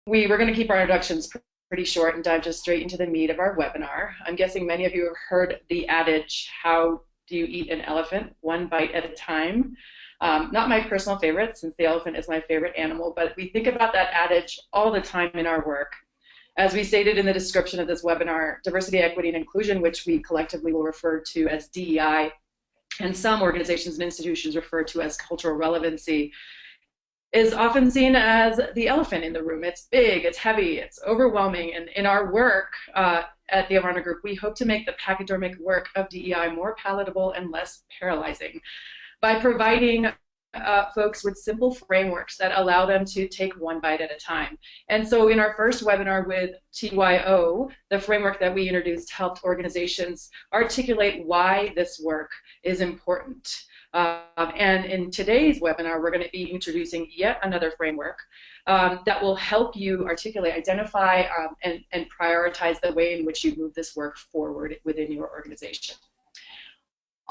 We're going to keep our introductions pretty short and dive just straight into the meat of our webinar. I'm guessing many of you have heard the adage, how do you eat an elephant? One bite at a time. Not my personal favorite, since the elephant is my favorite animal, but we think about that adage all the time in our work. As we stated in the description of this webinar, diversity, equity, and inclusion, which we collectively will refer to as DEI, and some organizations and institutions refer to as cultural relevancy, is often seen as the elephant in the room. It's big, it's heavy, it's overwhelming, and in our work at the Avarna Group, we hope to make the pachydermic work of DEI more palatable and less paralyzing by providing folks with simple frameworks that allow them to take one bite at a time. And so in our first webinar with TYO, the framework that we introduced helped organizations articulate why this work is important. And in today's webinar, we're going to be introducing yet another framework that will help you articulate, identify, and prioritize the way in which you move this work forward within your organization.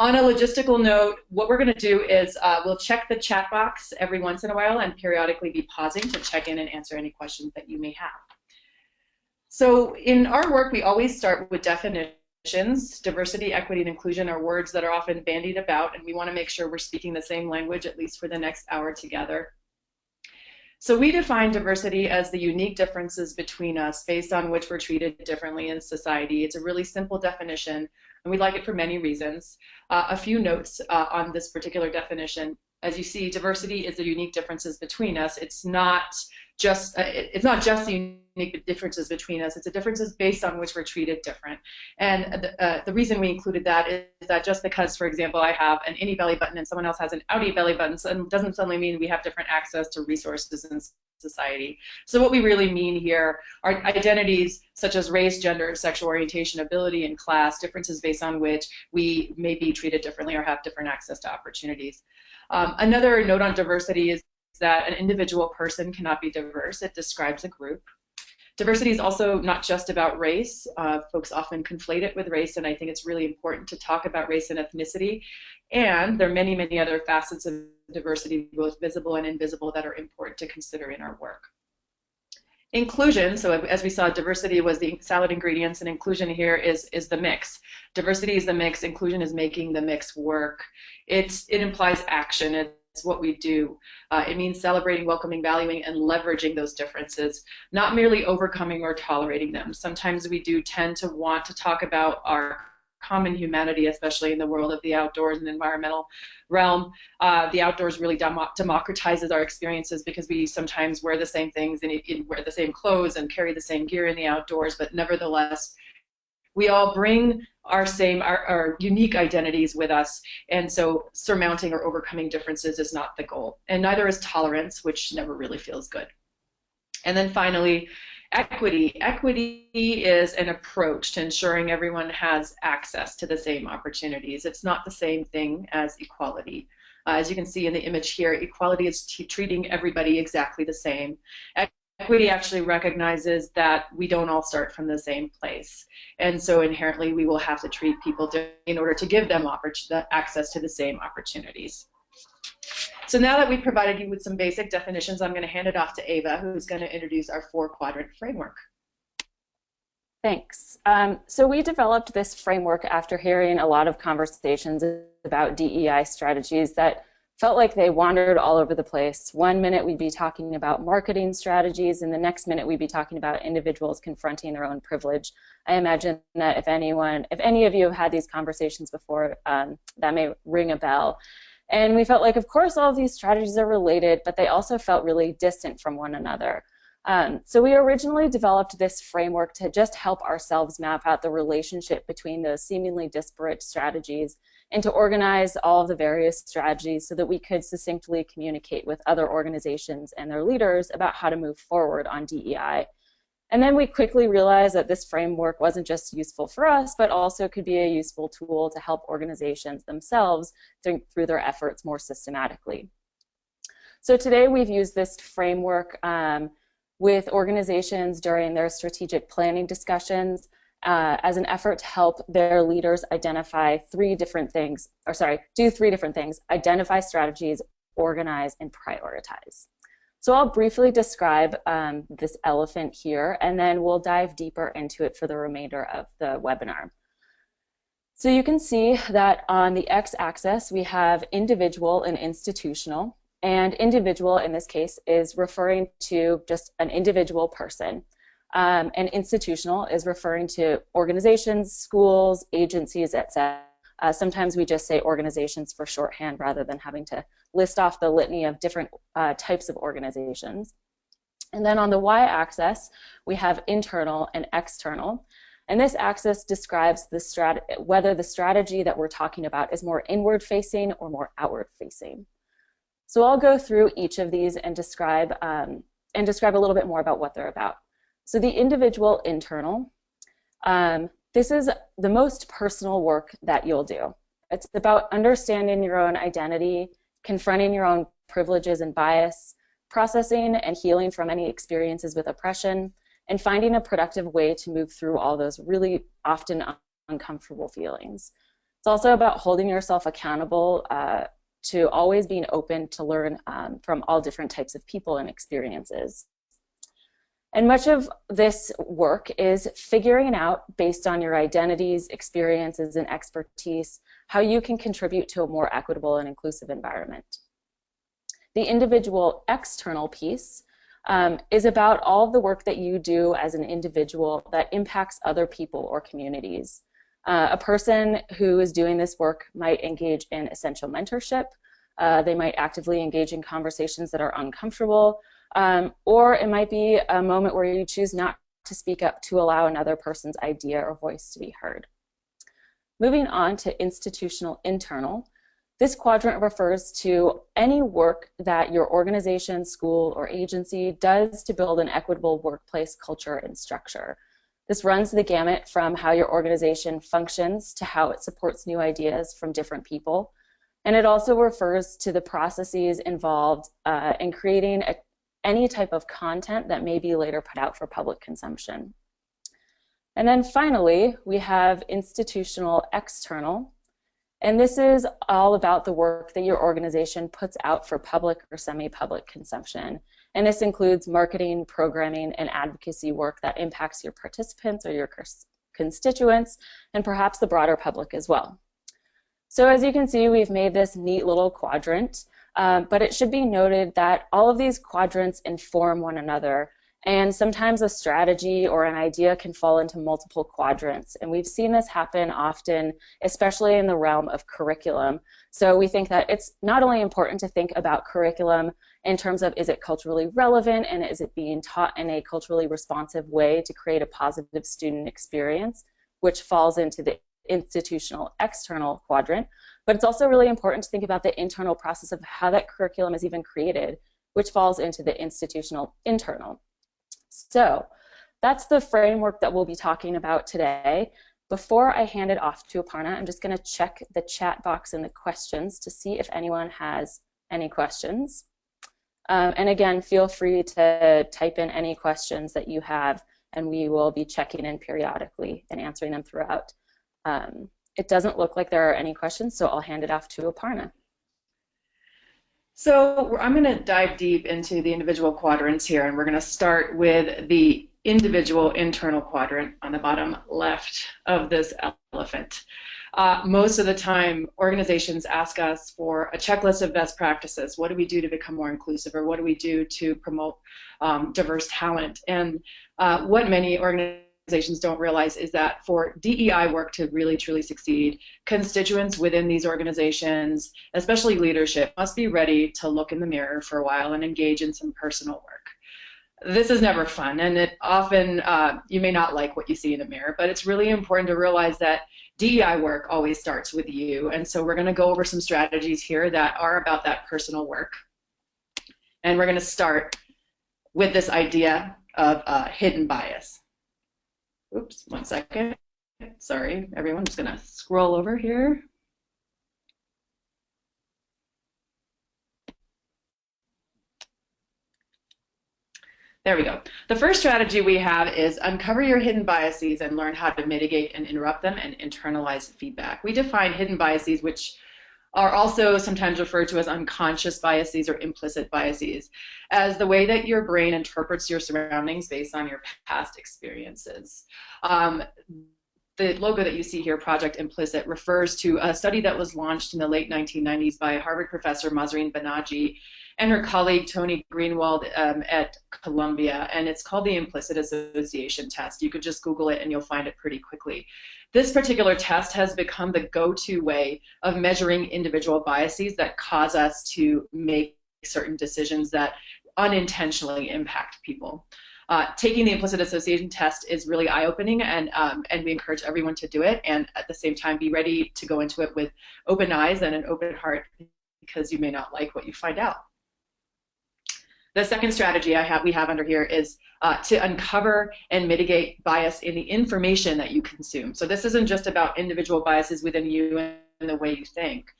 On a logistical note, what we're going to do is we'll check the chat box every once in a while and periodically be pausing to check in and answer any questions that you may have. So in our work, we always start with definitions. Diversity, equity, and inclusion are words that are often bandied about, and we want to make sure we're speaking the same language, at least for the next hour together. So we define diversity as the unique differences between us based on which we're treated differently in society. It's a really simple definition, and we like it for many reasons. A few notes on this particular definition. As you see, diversity is the unique differences between us. It's not just the unique differences between us. It's the differences based on which we're treated different. And the reason we included that is that just because, for example, I have an innie belly button and someone else has an outie belly button, so it doesn't suddenly mean we have different access to resources in society. So what we really mean here are identities such as race, gender, sexual orientation, ability, and class, differences based on which we may be treated differently or have different access to opportunities. Another note on diversity is that an individual person cannot be diverse. It describes a group. Diversity is also not just about race. Folks often conflate it with race, and I think it's really important to talk about race and ethnicity. And there are many, many other facets of diversity, both visible and invisible, that are important to consider in our work. Inclusion, so as we saw, diversity was the salad ingredients, and inclusion here is the mix. Diversity is the mix, inclusion is making the mix work. It implies action. It's what we do. It means celebrating, welcoming, valuing, and leveraging those differences, not merely overcoming or tolerating them. Sometimes we do tend to want to talk about our common humanity, especially in the world of the outdoors and environmental realm. The outdoors really democratizes our experiences because we sometimes wear the same things and wear the same clothes and carry the same gear in the outdoors, but nevertheless, we all bring our unique identities with us, and so surmounting or overcoming differences is not the goal. And neither is tolerance, which never really feels good. And then finally, equity. Equity is an approach to ensuring everyone has access to the same opportunities. It's not the same thing as equality. As you can see in the image here, equality is treating everybody exactly the same. Equity actually recognizes that we don't all start from the same place, and so inherently we will have to treat people in order to give them access to the same opportunities. So now that we've provided you with some basic definitions, I'm going to hand it off to Ava, who's going to introduce our 4-quadrant framework. Thanks. So we developed this framework after hearing a lot of conversations about DEI strategies that felt like they wandered all over the place. One minute we'd be talking about marketing strategies, and the next minute we'd be talking about individuals confronting their own privilege. I imagine that if any of you have had these conversations before, that may ring a bell. And we felt like, of course, all of these strategies are related, but they also felt really distant from one another. So we originally developed this framework to just help ourselves map out the relationship between those seemingly disparate strategies and to organize all of the various strategies so that we could succinctly communicate with other organizations and their leaders about how to move forward on DEI. And then we quickly realized that this framework wasn't just useful for us, but also could be a useful tool to help organizations themselves think through their efforts more systematically. So today we've used this framework with organizations during their strategic planning discussions as an effort to help their leaders identify do 3 different things: identify strategies, organize, and prioritize. So I'll briefly describe this elephant here, and then we'll dive deeper into it for the remainder of the webinar. So you can see that on the x-axis, we have individual and institutional. And individual, in this case, is referring to just an individual person. And institutional is referring to organizations, schools, agencies, etc. Sometimes we just say organizations for shorthand rather than having to list off the litany of different types of organizations. And then on the y-axis, we have internal and external. And this axis describes whether the strategy that we're talking about is more inward-facing or more outward-facing. So I'll go through each of these and describe a little bit more about what they're about. So the individual internal, this is the most personal work that you'll do. It's about understanding your own identity, confronting your own privileges and bias, processing and healing from any experiences with oppression, and finding a productive way to move through all those really often uncomfortable feelings. It's also about holding yourself accountable to always being open to learn from all different types of people and experiences. And much of this work is figuring out, based on your identities, experiences, and expertise, how you can contribute to a more equitable and inclusive environment. The individual external piece is about all of the work that you do as an individual that impacts other people or communities. A person who is doing this work might engage in essential mentorship. They might actively engage in conversations that are uncomfortable, or it might be a moment where you choose not to speak up to allow another person's idea or voice to be heard. Moving on to institutional internal, this quadrant refers to any work that your organization, school, or agency does to build an equitable workplace culture and structure. This runs the gamut from how your organization functions to how it supports new ideas from different people. And it also refers to the processes involved in creating any type of content that may be later put out for public consumption. And then finally, we have institutional external. And this is all about the work that your organization puts out for public or semi-public consumption. And this includes marketing, programming, and advocacy work that impacts your participants or your constituents, and perhaps the broader public as well. So as you can see, we've made this neat little quadrant, but it should be noted that all of these quadrants inform one another. And sometimes a strategy or an idea can fall into multiple quadrants. And we've seen this happen often, especially in the realm of curriculum. So we think that it's not only important to think about curriculum in terms of, is it culturally relevant and is it being taught in a culturally responsive way to create a positive student experience, which falls into the institutional external quadrant, but it's also really important to think about the internal process of how that curriculum is even created, which falls into the institutional internal. So that's the framework that we'll be talking about today. Before I hand it off to Aparna, I'm just going to check the chat box and the questions to see if anyone has any questions. And again, feel free to type in any questions that you have, and we will be checking in periodically and answering them throughout. It doesn't look like there are any questions, so I'll hand it off to Aparna. So I'm going to dive deep into the individual quadrants here, and we're going to start with the individual internal quadrant on the bottom left of this elephant. Most of the time, organizations ask us for a checklist of best practices. What do we do to become more inclusive, or what do we do to promote diverse talent? And what many organizations don't realize is that for DEI work to really truly succeed, constituents within these organizations, especially leadership, must be ready to look in the mirror for a while and engage in some personal work. This is never fun, and it often, you may not like what you see in the mirror, but it's really important to realize that DEI work always starts with you. And so we're going to go over some strategies here that are about that personal work. And we're going to start with this idea of hidden bias. Oops, 1 second. Sorry, everyone. I'm just going to scroll over here. There we go. The first strategy we have is uncover your hidden biases and learn how to mitigate and interrupt them and internalize feedback. We define hidden biases, which are also sometimes referred to as unconscious biases or implicit biases, as the way that your brain interprets your surroundings based on your past experiences. The logo that you see here, Project Implicit, refers to a study that was launched in the late 1990s by Harvard professor Mahzarin Banaji and her colleague Tony Greenwald at Columbia, and it's called the Implicit Association Test. You could just Google it and you'll find it pretty quickly. This particular test has become the go-to way of measuring individual biases that cause us to make certain decisions that unintentionally impact people. Taking the implicit association test is really eye-opening, and we encourage everyone to do it, and at the same time be ready to go into it with open eyes and an open heart, because you may not like what you find out. The second strategy we have under here is to uncover and mitigate bias in the information that you consume. So this isn't just about individual biases within you and the way you think.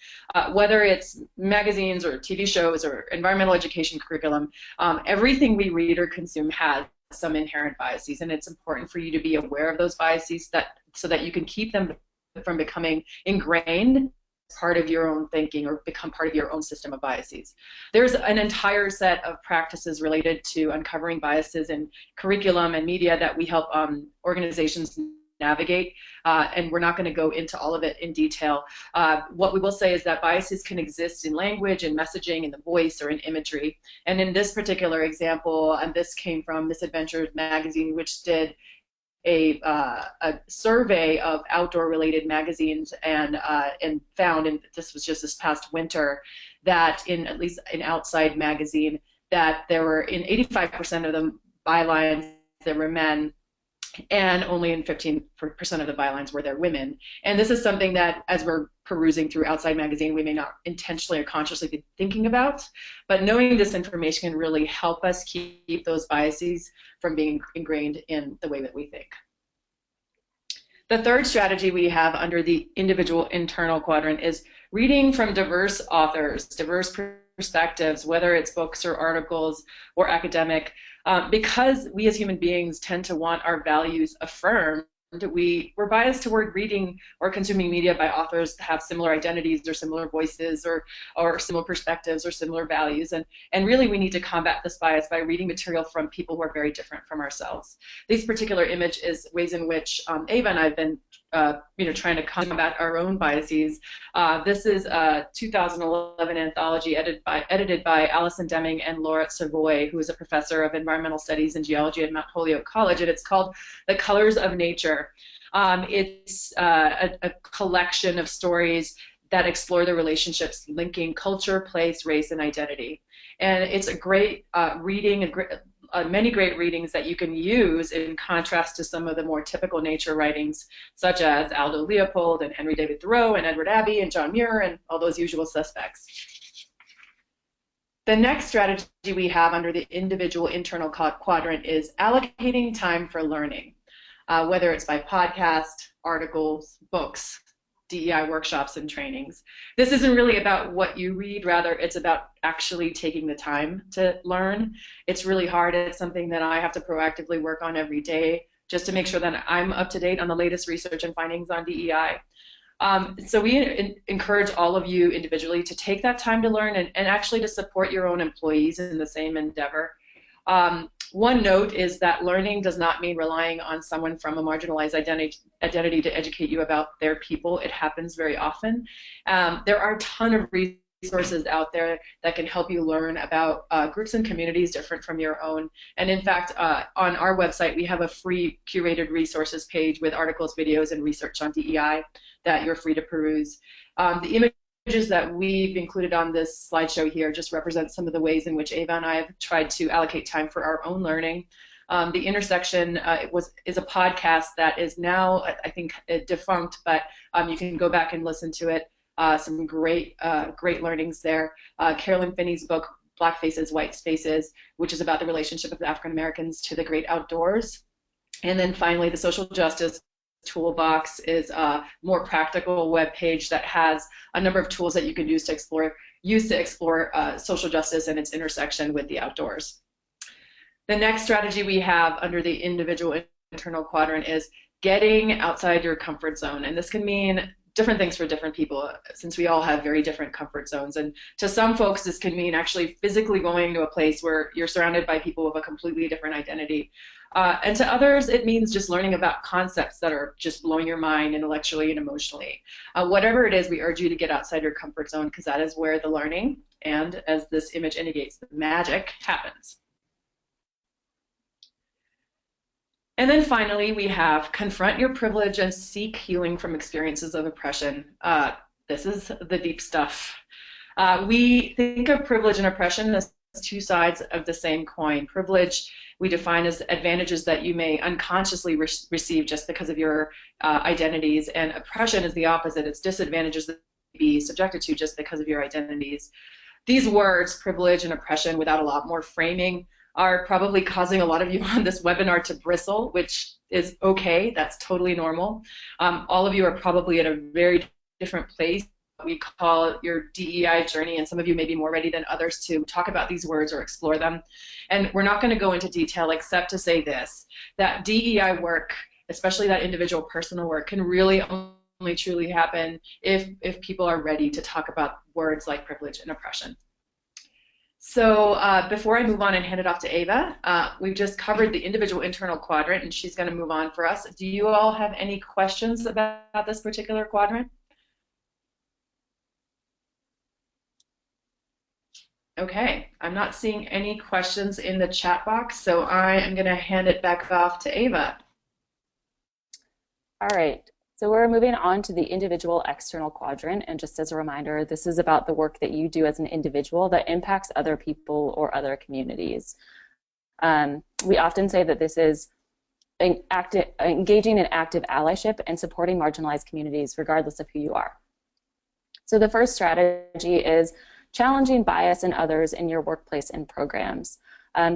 Whether it's magazines or TV shows or environmental education curriculum, everything we read or consume has some inherent biases, and it's important for you to be aware of those biases so that you can keep them from becoming ingrained part of your own thinking or become part of your own system of biases. There's an entire set of practices related to uncovering biases in curriculum and media that we help organizations navigate, and we're not going to go into all of it in detail. What we will say is that biases can exist in language, in messaging, in the voice, or in imagery. And in this particular example, and this came from Misadventures magazine, which did a survey of outdoor-related magazines, and found, and this was just this past winter, that in at least an Outside magazine, that there were in 85% of the bylines there were men, and only in 15% of the bylines were there women. And this is something that, as we're perusing through Outside magazine, we may not intentionally or consciously be thinking about, but knowing this information can really help us keep those biases from being ingrained in the way that we think. The third strategy we have under the individual internal quadrant is reading from diverse authors, diverse perspectives, whether it's books or articles or academic, because we as human beings tend to want our values affirmed. We're biased toward reading or consuming media by authors that have similar identities or similar voices or similar perspectives or similar values, and really we need to combat this bias by reading material from people who are very different from ourselves. This particular image is ways in which Ava and I have been trying to combat our own biases. This is a 2011 anthology edited by Alison Deming and Laura Savoy, who is a professor of environmental studies and geology at Mount Holyoke College, and it's called The Colors of Nature. It's a collection of stories that explore the relationships linking culture, place, race, and identity. And it's a great reading, many great readings that you can use in contrast to some of the more typical nature writings, such as Aldo Leopold and Henry David Thoreau and Edward Abbey and John Muir and all those usual suspects. The next strategy we have under the individual internal quadrant is allocating time for learning, whether it's by podcast, articles, books, DEI workshops and trainings. This isn't really about what you read, rather it's about actually taking the time to learn. It's really hard. It's something that I have to proactively work on every day just to make sure that I'm up to date on the latest research and findings on DEI. So we encourage all of you individually to take that time to learn and actually to support your own employees in the same endeavor. One note is that learning does not mean relying on someone from a marginalized identity to educate you about their people. It happens very often. There are a ton of resources out there that can help you learn about groups and communities different from your own. And in fact, on our website, we have a free curated resources page with articles, videos, and research on DEI that you're free to peruse. The images that we've included on this slideshow here just represent some of the ways in which Ava and I have tried to allocate time for our own learning. The Intersection is a podcast that is now, I think, defunct, but you can go back and listen to it. Some great learnings there. Carolyn Finney's book, Black Faces, White Spaces, which is about the relationship of African Americans to the great outdoors. And then finally, the Social Justice Toolbox is a more practical web page that has a number of tools that you can use to explore social justice and its intersection with the outdoors. The next strategy we have under the individual internal quadrant is getting outside your comfort zone, and this can mean different things for different people, since we all have very different comfort zones. And to some folks, this can mean actually physically going to a place where you're surrounded by people with a completely different identity. And to others, it means just learning about concepts that are just blowing your mind intellectually and emotionally. Whatever it is, we urge you to get outside your comfort zone, because that is where the learning and, as this image indicates, the magic happens. And then finally, we have confront your privilege and seek healing from experiences of oppression. This is the deep stuff. We think of privilege and oppression as two sides of the same coin. Privilege we define as advantages that you may unconsciously receive just because of your identities, and oppression is the opposite. It's disadvantages that you may be subjected to just because of your identities. These words, privilege and oppression, without a lot more framing, are probably causing a lot of you on this webinar to bristle, which is okay. That's totally normal. All of you are probably at a very different place, what we call your DEI journey, and some of you may be more ready than others to talk about these words or explore them. And we're not going to go into detail except to say this, that DEI work, especially that individual personal work, can really only truly happen if people are ready to talk about words like privilege and oppression. So before I move on and hand it off to Ava, we've just covered the individual internal quadrant, and she's going to move on for us. Do you all have any questions about this particular quadrant? Okay, I'm not seeing any questions in the chat box, so I am going to hand it back off to Ava. All right. So we're moving on to the individual external quadrant, and just as a reminder, this is about the work that you do as an individual that impacts other people or other communities. We often say that this is engaging in active allyship and supporting marginalized communities regardless of who you are. So the first strategy is challenging bias in others in your workplace and programs.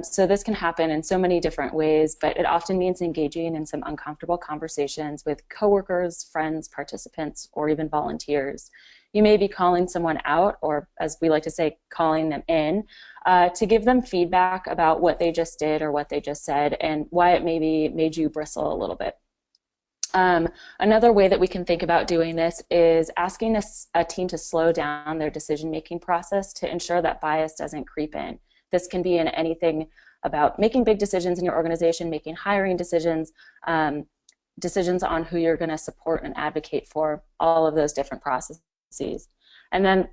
So this can happen in so many different ways, but it often means engaging in some uncomfortable conversations with coworkers, friends, participants, or even volunteers. You may be calling someone out, or as we like to say, calling them in, to give them feedback about what they just did or what they just said and why it maybe made you bristle a little bit. Another way that we can think about doing this is asking a team to slow down their decision-making process to ensure that bias doesn't creep in. This can be in anything about making big decisions in your organization, making hiring decisions, decisions on who you're going to support and advocate for, all of those different processes. And then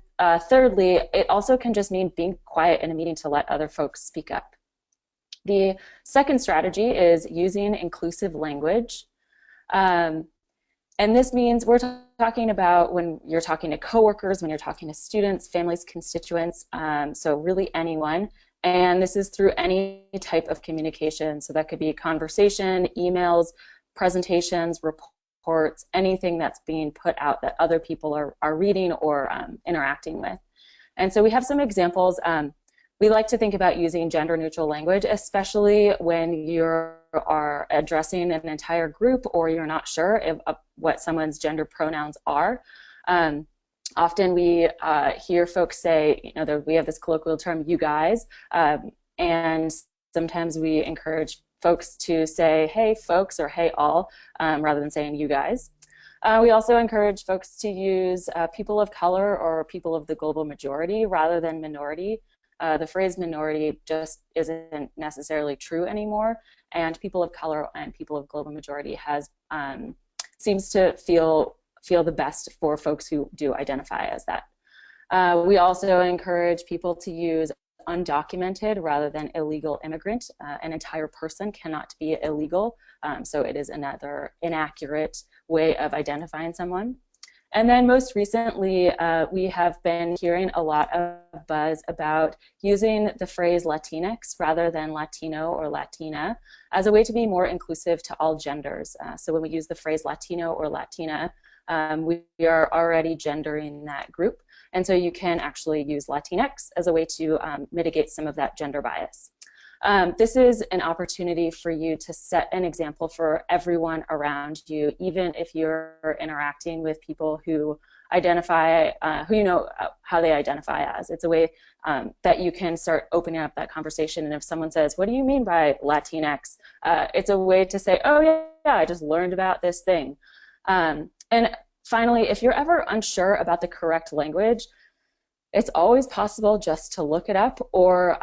thirdly, it also can just mean being quiet in a meeting to let other folks speak up. The second strategy is using inclusive language. And this means we're talking about when you're talking to coworkers, when you're talking to students, families, constituents, so really anyone. And this is through any type of communication. So that could be conversation, emails, presentations, reports, anything that's being put out that other people are reading or interacting with. And so we have some examples. We like to think about using gender-neutral language, especially when you are addressing an entire group or you're not sure of what someone's gender pronouns are. Often we hear folks say, you know, we have this colloquial term, you guys, and sometimes we encourage folks to say, hey folks, or hey all, rather than saying you guys. We also encourage folks to use people of color or people of the global majority rather than minority. The phrase minority just isn't necessarily true anymore, and people of color and people of global majority seems to feel the best for folks who do identify as that. We also encourage people to use undocumented rather than illegal immigrant. An entire person cannot be illegal, so it is another inaccurate way of identifying someone. And then most recently, we have been hearing a lot of buzz about using the phrase Latinx rather than Latino or Latina as a way to be more inclusive to all genders. So when we use the phrase Latino or Latina, we are already gendering that group. And so you can actually use Latinx as a way to mitigate some of that gender bias. This is an opportunity for you to set an example for everyone around you, even if you're interacting with people who identify, who you know how they identify as. It's a way that you can start opening up that conversation. And if someone says, what do you mean by Latinx? It's a way to say, oh yeah, I just learned about this thing. And Finally, if you're ever unsure about the correct language, it's always possible just to look it up or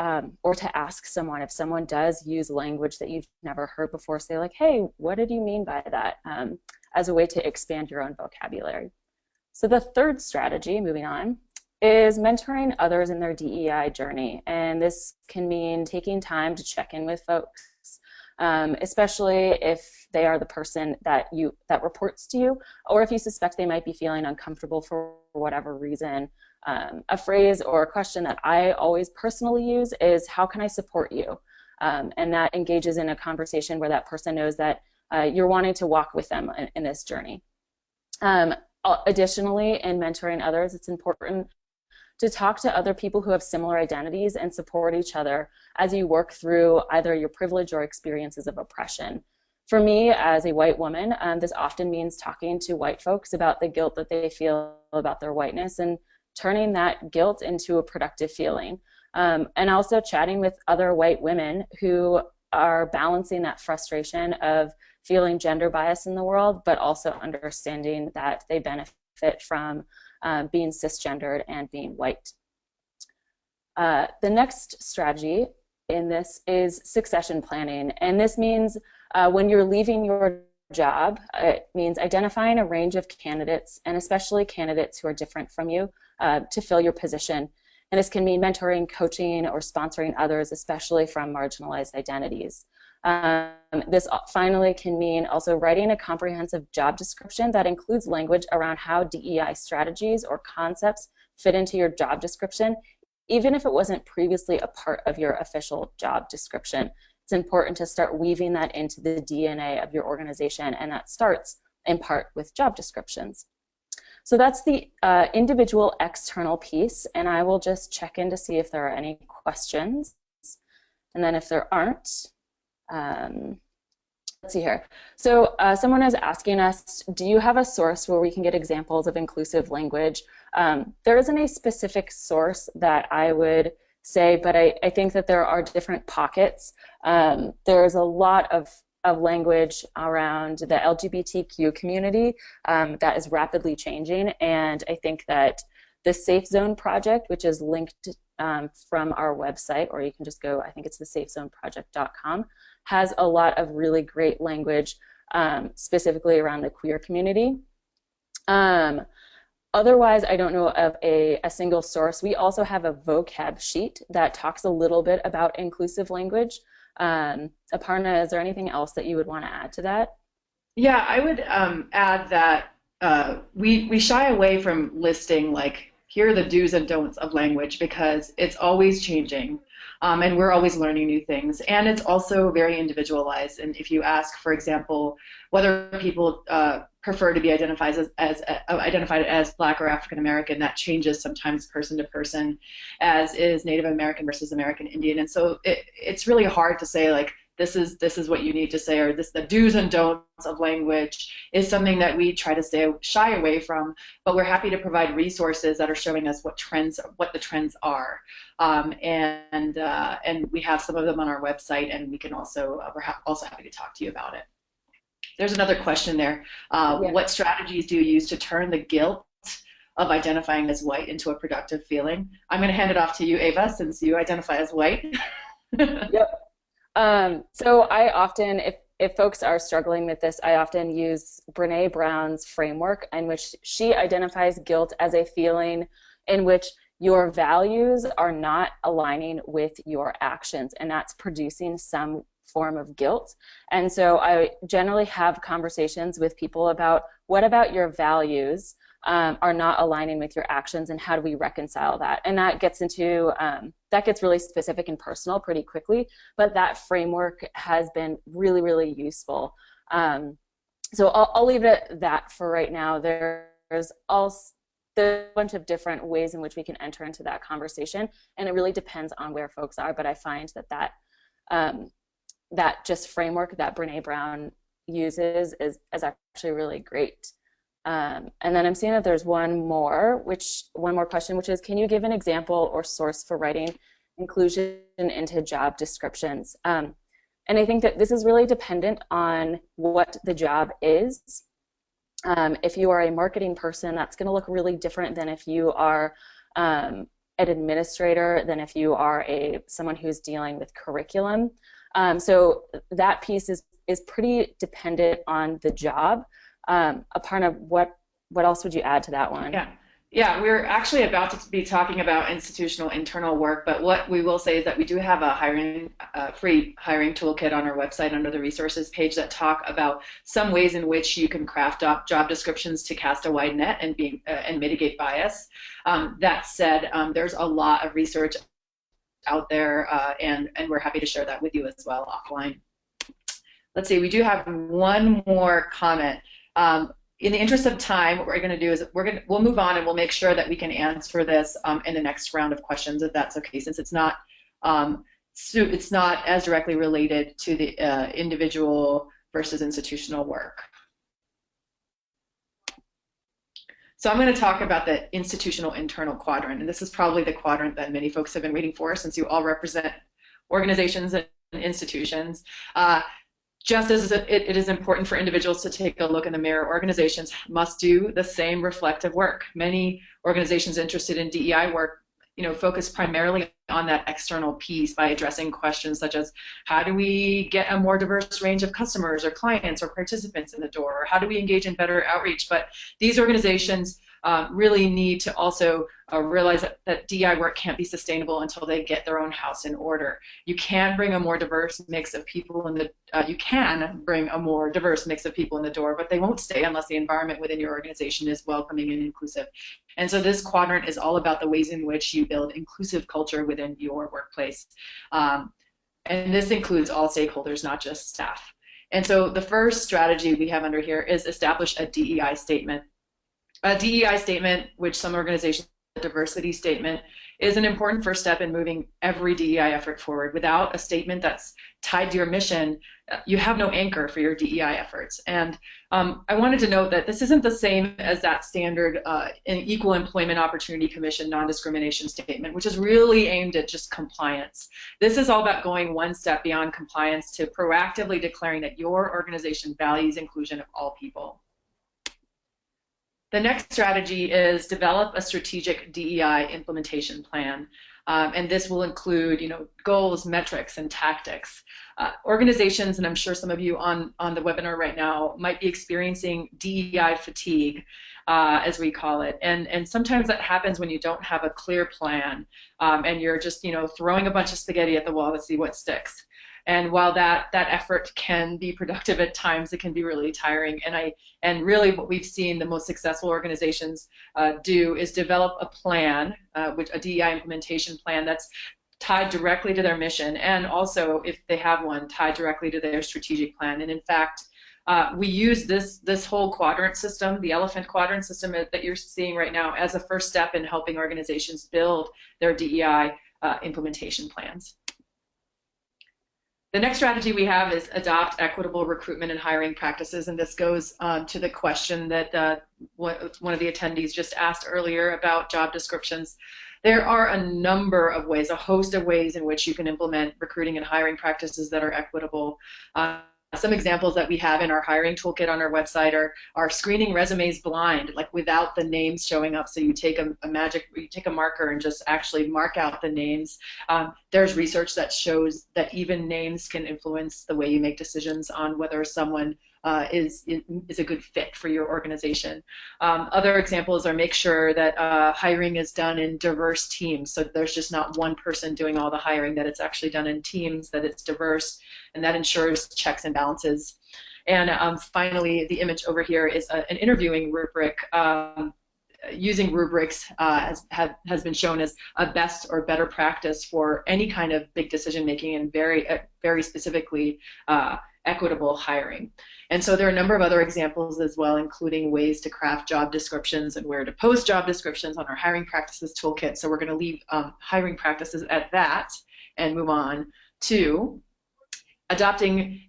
to ask someone. If someone does use language that you've never heard before, say like, hey, what did you mean by that? As a way to expand your own vocabulary. So the third strategy, moving on, is mentoring others in their DEI journey. And this can mean taking time to check in with folks, especially if they are the person that reports to you, or if you suspect they might be feeling uncomfortable for whatever reason. A phrase or a question that I always personally use is, how can I support you? And that engages in a conversation where that person knows that you're wanting to walk with them in this journey. Additionally, in mentoring others, it's important to talk to other people who have similar identities and support each other as you work through either your privilege or experiences of oppression. For me, as a white woman, this often means talking to white folks about the guilt that they feel about their whiteness and turning that guilt into a productive feeling. And also chatting with other white women who are balancing that frustration of feeling gender bias in the world, but also understanding that they benefit from being cisgendered and being white. The next strategy in this is succession planning. And this means when you're leaving your job, it means identifying a range of candidates, and especially candidates who are different from you, to fill your position. And this can mean mentoring, coaching, or sponsoring others, especially from marginalized identities. This finally can mean also writing a comprehensive job description that includes language around how DEI strategies or concepts fit into your job description, even if it wasn't previously a part of your official job description. It's important to start weaving that into the DNA of your organization, and that starts in part with job descriptions. So that's the individual external piece, and I will just check in to see if there are any questions. And then if there aren't, let's see here. So someone is asking us, do you have a source where we can get examples of inclusive language? There isn't a specific source that I would say, but I think that there are different pockets. There's a lot of language around the LGBTQ community that is rapidly changing, and I think that the Safe Zone project, which is linked from our website, or you can just go, I think it's the safezoneproject.com, has a lot of really great language specifically around the queer community. Otherwise, I don't know of a single source. We also have a vocab sheet that talks a little bit about inclusive language. Aparna, is there anything else that you would want to add to that? Yeah, I would add that we shy away from listing like, here are the do's and don'ts of language, because it's always changing, and we're always learning new things, and it's also very individualized. And if you ask, for example, whether people prefer to be identified as Black or African American, that changes sometimes person to person, as is Native American versus American Indian. And so it's really hard to say like, this is what you need to say, or the do's and don'ts of language is something that we try to shy away from, but we're happy to provide resources that are showing us what the trends are, and we have some of them on our website, and we can also we're also happy to talk to you about it. There's another question there. Yeah. What strategies do you use to turn the guilt of identifying as white into a productive feeling? I'm going to hand it off to you, Ava, since you identify as white. Yep. So I often, if folks are struggling with this, I often use Brené Brown's framework, in which she identifies guilt as a feeling in which your values are not aligning with your actions, and that's producing some form of guilt. And so I generally have conversations with people about, what about your values are not aligning with your actions, and how do we reconcile that? And that gets into that gets really specific and personal pretty quickly, but that framework has been really, really useful. So I'll leave it at that for right now. There's also a bunch of different ways in which we can enter into that conversation, and it really depends on where folks are, but I find that that just framework that Brené Brown uses is actually really great. And then I'm seeing that there's one more question, which is, can you give an example or source for writing inclusion into job descriptions? And I think that this is really dependent on what the job is. If you are a marketing person, that's going to look really different than if you are an administrator, than if you are someone who's dealing with curriculum. So that piece is pretty dependent on the job. Aparna, what else would you add to that one? Yeah, we're actually about to be talking about institutional internal work, but what we will say is that we do have a free hiring toolkit on our website under the resources page that talk about some ways in which you can craft up job descriptions to cast a wide net and mitigate bias. That said, there's a lot of research out there, and we're happy to share that with you as well offline. Let's see, we do have one more comment. In the interest of time, what we're going to do is we'll move on and we'll make sure that we can answer this in the next round of questions, if that's okay, since it's not as directly related to the individual versus institutional work. So I'm going to talk about the institutional internal quadrant, and this is probably the quadrant that many folks have been waiting for, since you all represent organizations and institutions. Just as it is important for individuals to take a look in the mirror, organizations must do the same reflective work. Many organizations interested in DEI work, focus primarily on that external piece by addressing questions such as, how do we get a more diverse range of customers or clients or participants in the door? Or how do we engage in better outreach? But these organizations really need to also realize that DEI work can't be sustainable until they get their own house in order. You can bring a more diverse mix of people in the door, but they won't stay unless the environment within your organization is welcoming and inclusive. And so this quadrant is all about the ways in which you build inclusive culture within your workplace. And this includes all stakeholders, not just staff. And so the first strategy we have under here is establish a DEI statement. A DEI statement, which some organizations a diversity statement, is an important first step in moving every DEI effort forward. Without a statement that's tied to your mission, you have no anchor for your DEI efforts. And I wanted to note that this isn't the same as that standard Equal Employment Opportunity Commission non-discrimination statement, which is really aimed at just compliance. This is all about going one step beyond compliance to proactively declaring that your organization values inclusion of all people. The next strategy is develop a strategic DEI implementation plan. And this will include, goals, metrics, and tactics. Organizations, and I'm sure some of you on the webinar right now, might be experiencing DEI fatigue, as we call it. And sometimes that happens when you don't have a clear plan, and you're just, throwing a bunch of spaghetti at the wall to see what sticks. And while that effort can be productive at times, it can be really tiring. And really what we've seen the most successful organizations do is develop a plan, a DEI implementation plan that's tied directly to their mission, and also, if they have one, tied directly to their strategic plan. And in fact, we use this whole quadrant system, the elephant quadrant system that you're seeing right now, as a first step in helping organizations build their DEI implementation plans. The next strategy we have is adopt equitable recruitment and hiring practices, and this goes to the question that one of the attendees just asked earlier about job descriptions. There are a number of ways, a host of ways in which you can implement recruiting and hiring practices that are equitable. Some examples that we have in our hiring toolkit on our website are screening resumes blind, like without the names showing up. So you take a marker and just actually mark out the names. There's research that shows that even names can influence the way you make decisions on whether someone is a good fit for your organization. Other examples are make sure that hiring is done in diverse teams, so there's just not one person doing all the hiring, that it's actually done in teams, that it's diverse, and that ensures checks and balances. And finally, the image over here is an interviewing rubric. Using rubrics has been shown as a best or better practice for any kind of big decision making, and very specifically equitable hiring. And so there are a number of other examples as well, including ways to craft job descriptions and where to post job descriptions on our hiring practices toolkit. So we're going to leave hiring practices at that and move on to adopting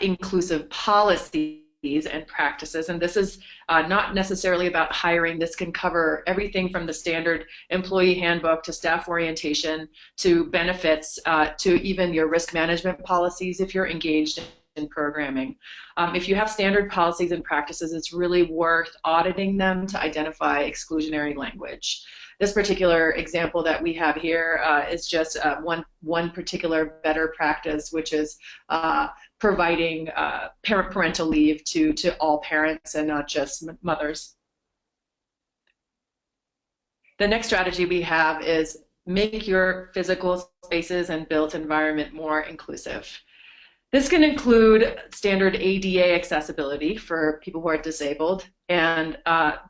inclusive policies and practices. And this is not necessarily about hiring. This can cover everything from the standard employee handbook to staff orientation to benefits to even your risk management policies if you're engaged programming. If you have standard policies and practices, it's really worth auditing them to identify exclusionary language. This particular example that we have here is just one particular better practice, which is providing parental leave to all parents and not just mothers. The next strategy we have is make your physical spaces and built environment more inclusive. This can include standard ADA accessibility for people who are disabled, and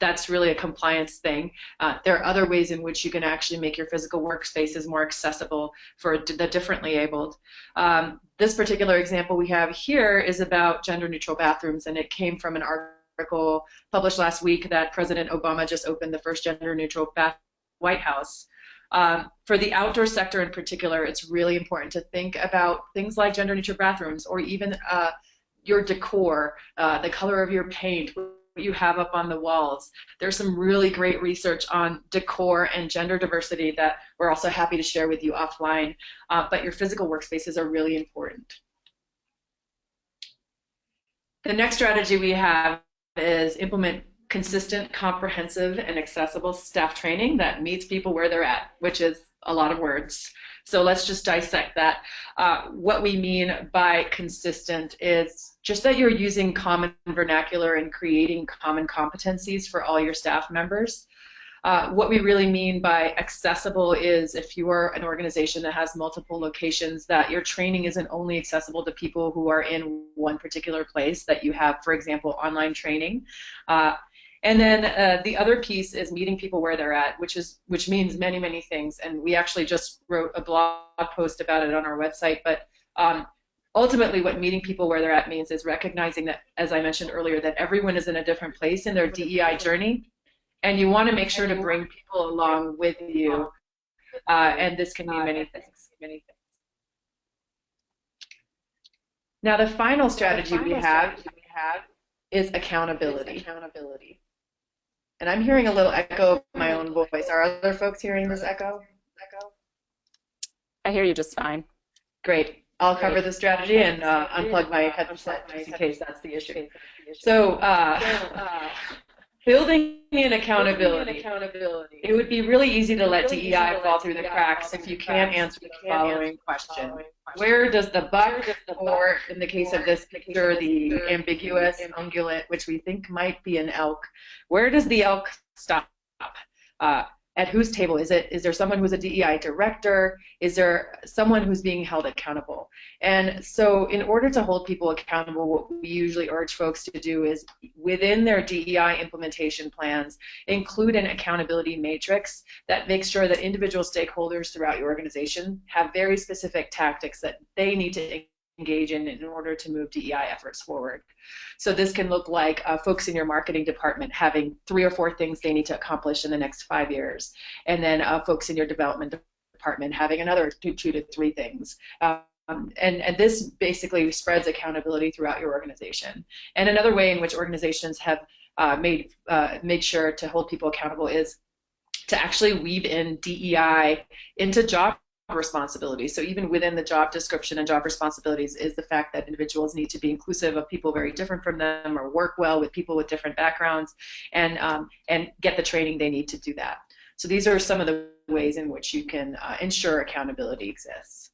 that's really a compliance thing. There are other ways in which you can actually make your physical workspaces more accessible for the differently abled. This particular example we have here is about gender-neutral bathrooms, and it came from an article published last week that President Obama just opened the first gender-neutral bathroom in the White House. For the outdoor sector in particular, it's really important to think about things like gender-neutral bathrooms, or even your decor, the color of your paint, what you have up on the walls. There's some really great research on decor and gender diversity that we're also happy to share with you offline, but your physical workspaces are really important. The next strategy we have is implement consistent, comprehensive, and accessible staff training that meets people where they're at, which is a lot of words. So let's just dissect that. What we mean by consistent is just that you're using common vernacular and creating common competencies for all your staff members. What we really mean by accessible is if you are an organization that has multiple locations, that your training isn't only accessible to people who are in one particular place, that you have, for example, online training. And then the other piece is meeting people where they're at, which means many, many things. And we actually just wrote a blog post about it on our website. But ultimately, what meeting people where they're at means is recognizing that, as I mentioned earlier, that everyone is in a different place in their DEI journey. And you want to make sure to bring people along with you. And this can mean many things. Now, the final strategy we have is accountability. And I'm hearing a little echo of my own voice. Are other folks hearing this echo? I hear you just fine. Great. I'll cover the strategy and unplug my headset just in case that's the issue. So, building in accountability. It would be really easy to let DEI fall through the cracks if you can't answer the following question. Where does the buck, or in the case of this picture, the ambiguous ungulate, which we think might be an elk, where does the elk stop? At whose table? Is there someone who's a DEI director? Is there someone who's being held accountable? And so in order to hold people accountable, what we usually urge folks to do is within their DEI implementation plans, include an accountability matrix that makes sure that individual stakeholders throughout your organization have very specific tactics that they need to engage in order to move DEI efforts forward. So this can look like folks in your marketing department having 3 or 4 things they need to accomplish in the next 5 years, and then folks in your development department having another 2 to 3 things. And this basically spreads accountability throughout your organization. And another way in which organizations have made sure to hold people accountable is to actually weave in DEI into job responsibilities. So even within the job description and job responsibilities is the fact that individuals need to be inclusive of people very different from them, or work well with people with different backgrounds, and get the training they need to do that. So these are some of the ways in which you can ensure accountability exists.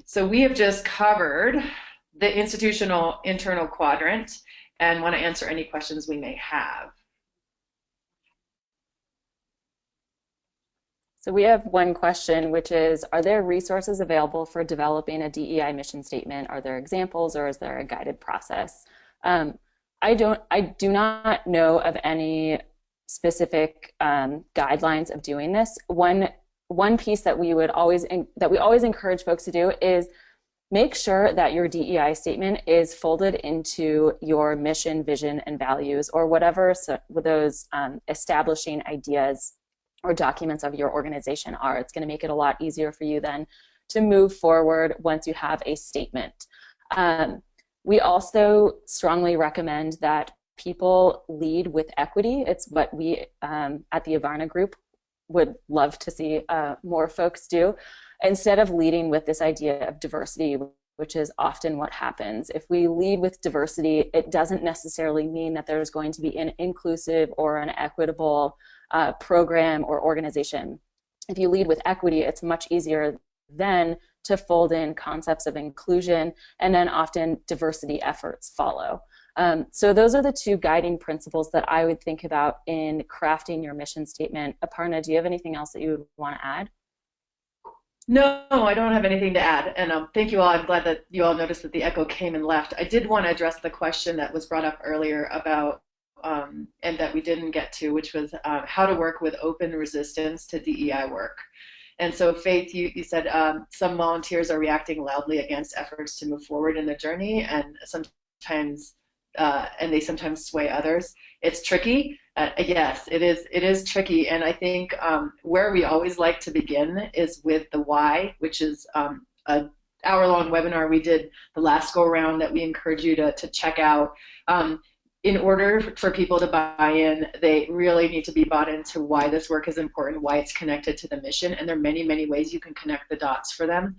So we have just covered the institutional internal quadrant and want to answer any questions we may have. So we have one question, which is, are there resources available for developing a DEI mission statement? Are there examples, or is there a guided process? I do not know of any specific guidelines of doing this. One piece that we always encourage folks to do is make sure that your DEI statement is folded into your mission, vision, and values, or whatever those establishing ideas or documents of your organization are. It's going to make it a lot easier for you then to move forward once you have a statement. We also strongly recommend that people lead with equity. It's what we at the Avarna Group would love to see more folks do. Instead of leading with this idea of diversity, which is often what happens. If we lead with diversity, it doesn't necessarily mean that there's going to be an inclusive or an equitable program or organization. If you lead with equity, it's much easier then to fold in concepts of inclusion, and then often diversity efforts follow. So those are the two guiding principles that I would think about in crafting your mission statement. Aparna, do you have anything else that you would want to add? No, I don't have anything to add. And thank you all. I'm glad that you all noticed that the echo came and left. I did want to address the question that was brought up earlier about, and that we didn't get to, which was how to work with open resistance to DEI work. And so, Faith, you said some volunteers are reacting loudly against efforts to move forward in the journey, and sometimes, and they sometimes sway others. It's tricky. Yes, it is tricky, and I think where we always like to begin is with the why, which is an hour-long webinar we did the last go-around that we encourage you to check out. In order for people to buy in, they really need to be bought into why this work is important, why it's connected to the mission, and there are many, many ways you can connect the dots for them.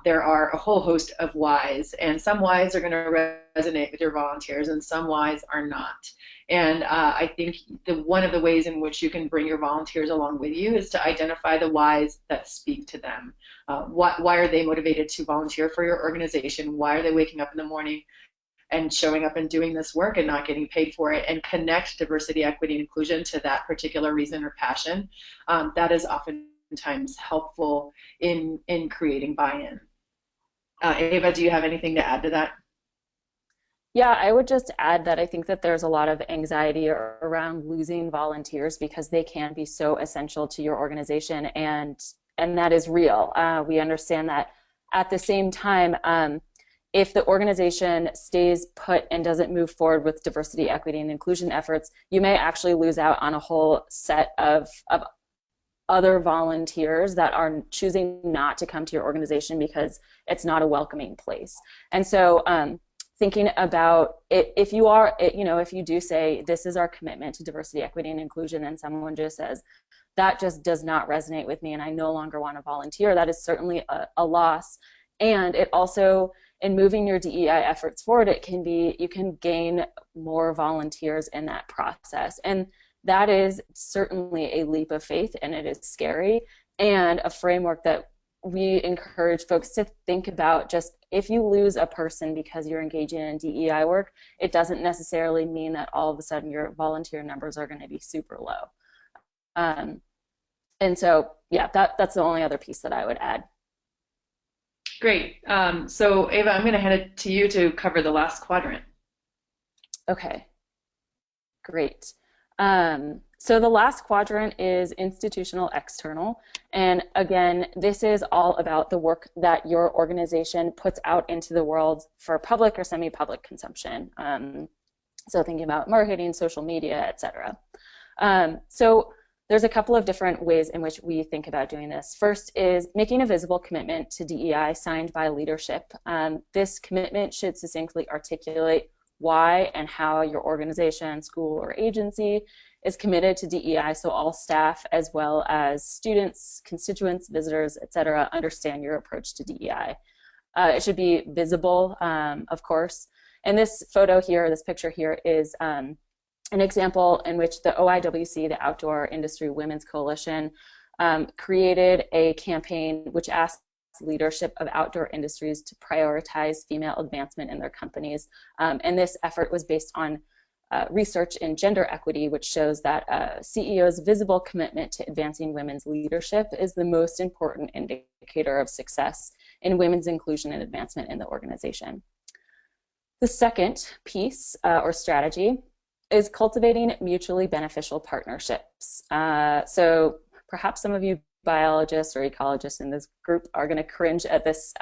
There are a whole host of whys, and some whys are going to resonate with your volunteers, and some whys are not. And I think one of the ways in which you can bring your volunteers along with you is to identify the whys that speak to them. Why are they motivated to volunteer for your organization? Why are they waking up in the morning and showing up and doing this work and not getting paid for it? And connect diversity, equity, and inclusion to that particular reason or passion. That is oftentimes helpful in creating buy-in. Ava, do you have anything to add to that? Yeah, I would just add that I think that there's a lot of anxiety around losing volunteers because they can be so essential to your organization, and that is real. We understand that. At the same time, if the organization stays put and doesn't move forward with diversity, equity, and inclusion efforts, you may actually lose out on a whole set of other volunteers that are choosing not to come to your organization because it's not a welcoming place. And so thinking about it, if you do say, this is our commitment to diversity, equity, and inclusion, and someone just says, that just does not resonate with me and I no longer want to volunteer, that is certainly a loss. And it also, in moving your DEI efforts forward, you can gain more volunteers in that process. And that is certainly a leap of faith, and it is scary, and a framework that we encourage folks to think about. Just if you lose a person because you're engaging in DEI work, it doesn't necessarily mean that all of a sudden your volunteer numbers are going to be super low. And so, yeah, that's the only other piece that I would add. Great. So Ava, I'm going to hand it to you to cover the last quadrant. Okay, great. So the last quadrant is institutional external. And again, this is all about the work that your organization puts out into the world for public or semi-public consumption. So thinking about marketing, social media, etc. So there's a couple of different ways in which we think about doing this. First is making a visible commitment to DEI signed by leadership. This commitment should succinctly articulate why and how your organization, school, or agency is committed to DEI, so all staff as well as students, constituents, visitors, etc., understand your approach to DEI. It should be visible, of course. And this photo here, this picture here, is an example in which the OIWC, the Outdoor Industry Women's Coalition, created a campaign which asked leadership of outdoor industries to prioritize female advancement in their companies. And this effort was based on research in gender equity, which shows that a CEO's visible commitment to advancing women's leadership is the most important indicator of success in women's inclusion and advancement in the organization. The second piece or strategy is cultivating mutually beneficial partnerships. So perhaps some of you biologists or ecologists in this group are going to cringe at this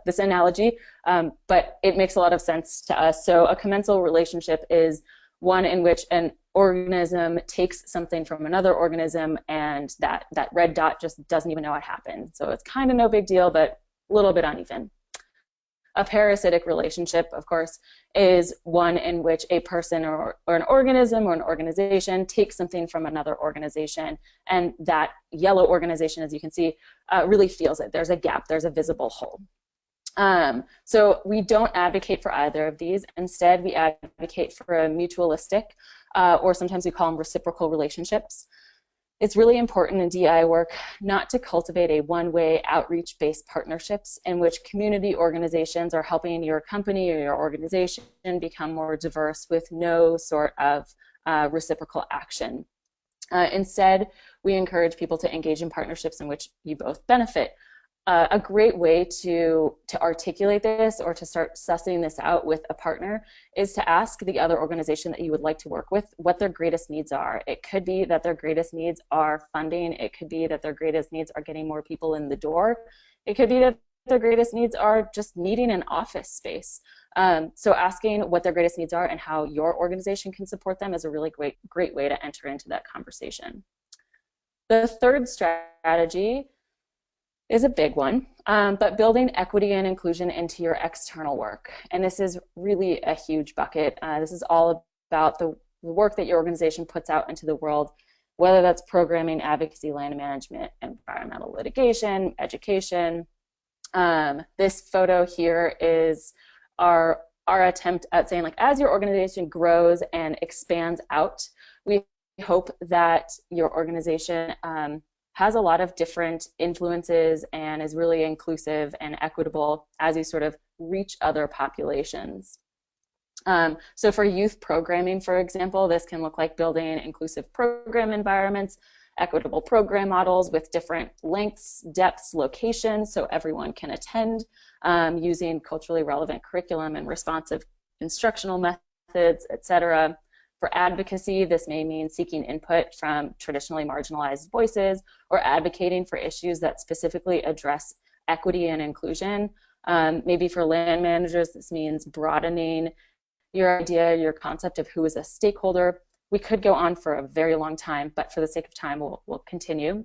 this analogy, but it makes a lot of sense to us. So a commensal relationship is one in which an organism takes something from another organism, and that red dot just doesn't even know what happened. So it's kind of no big deal, but a little bit uneven. A parasitic relationship, of course, is one in which a person or an organism or an organization takes something from another organization, and that yellow organization, as you can see, really feels it. There's a gap, there's a visible hole. So we don't advocate for either of these. Instead, we advocate for a mutualistic, or sometimes we call them reciprocal relationships. It's really important in DEI work not to cultivate a one-way outreach-based partnerships in which community organizations are helping your company or your organization become more diverse with no sort of reciprocal action. Instead, we encourage people to engage in partnerships in which you both benefit. A great way to articulate this or to start sussing this out with a partner is to ask the other organization that you would like to work with what their greatest needs are. It could be that their greatest needs are funding. It could be that their greatest needs are getting more people in the door. It could be that their greatest needs are just needing an office space. So asking what their greatest needs are and how your organization can support them is a really great way to enter into that conversation. The third strategy is a big one, but building equity and inclusion into your external work. And this is really a huge bucket. This is all about the work that your organization puts out into the world, whether that's programming, advocacy, land management, environmental litigation, education. This photo here is our attempt at saying, like, as your organization grows and expands out, we hope that your organization has a lot of different influences and is really inclusive and equitable as you sort of reach other populations. So for youth programming, for example, this can look like building inclusive program environments, equitable program models with different lengths, depths, locations, so everyone can attend, using culturally relevant curriculum and responsive instructional methods, etc. For advocacy, this may mean seeking input from traditionally marginalized voices or advocating for issues that specifically address equity and inclusion. Maybe for land managers, this means broadening your idea, your concept of who is a stakeholder. We could go on for a very long time, but for the sake of time, we'll continue.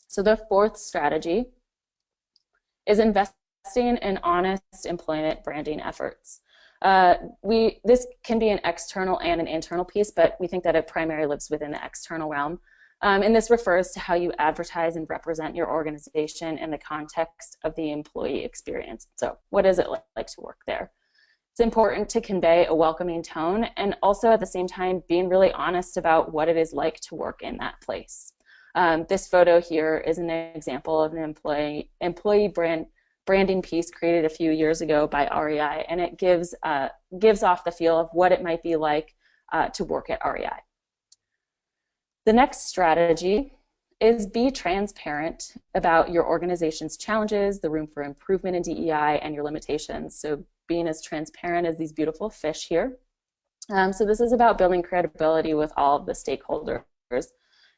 So the fourth strategy is investing in honest employment branding efforts. This can be an external and an internal piece, but we think that it primarily lives within the external realm. And this refers to how you advertise and represent your organization in the context of the employee experience. So what does it like to work there? It's important to convey a welcoming tone and also at the same time being really honest about what it is like to work in that place. This photo here is an example of an employee branding piece created a few years ago by REI, and it gives off the feel of what it might be like to work at REI. The next strategy is be transparent about your organization's challenges, the room for improvement in DEI, and your limitations. So being as transparent as these beautiful fish here. So this is about building credibility with all of the stakeholders.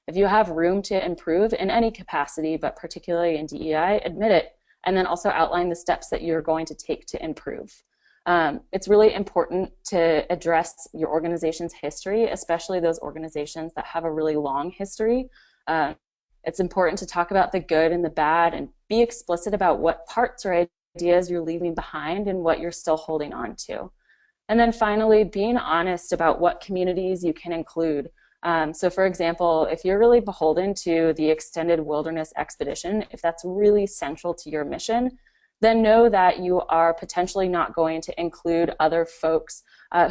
If you have room to improve in any capacity, but particularly in DEI, admit it, and then also outline the steps that you're going to take to improve. It's really important to address your organization's history, especially those organizations that have a really long history. It's important to talk about the good and the bad and be explicit about what parts or ideas you're leaving behind and what you're still holding on to. And then finally, being honest about what communities you can include. So for example, if you're really beholden to the extended wilderness expedition, if that's really central to your mission, then know that you are potentially not going to include other folks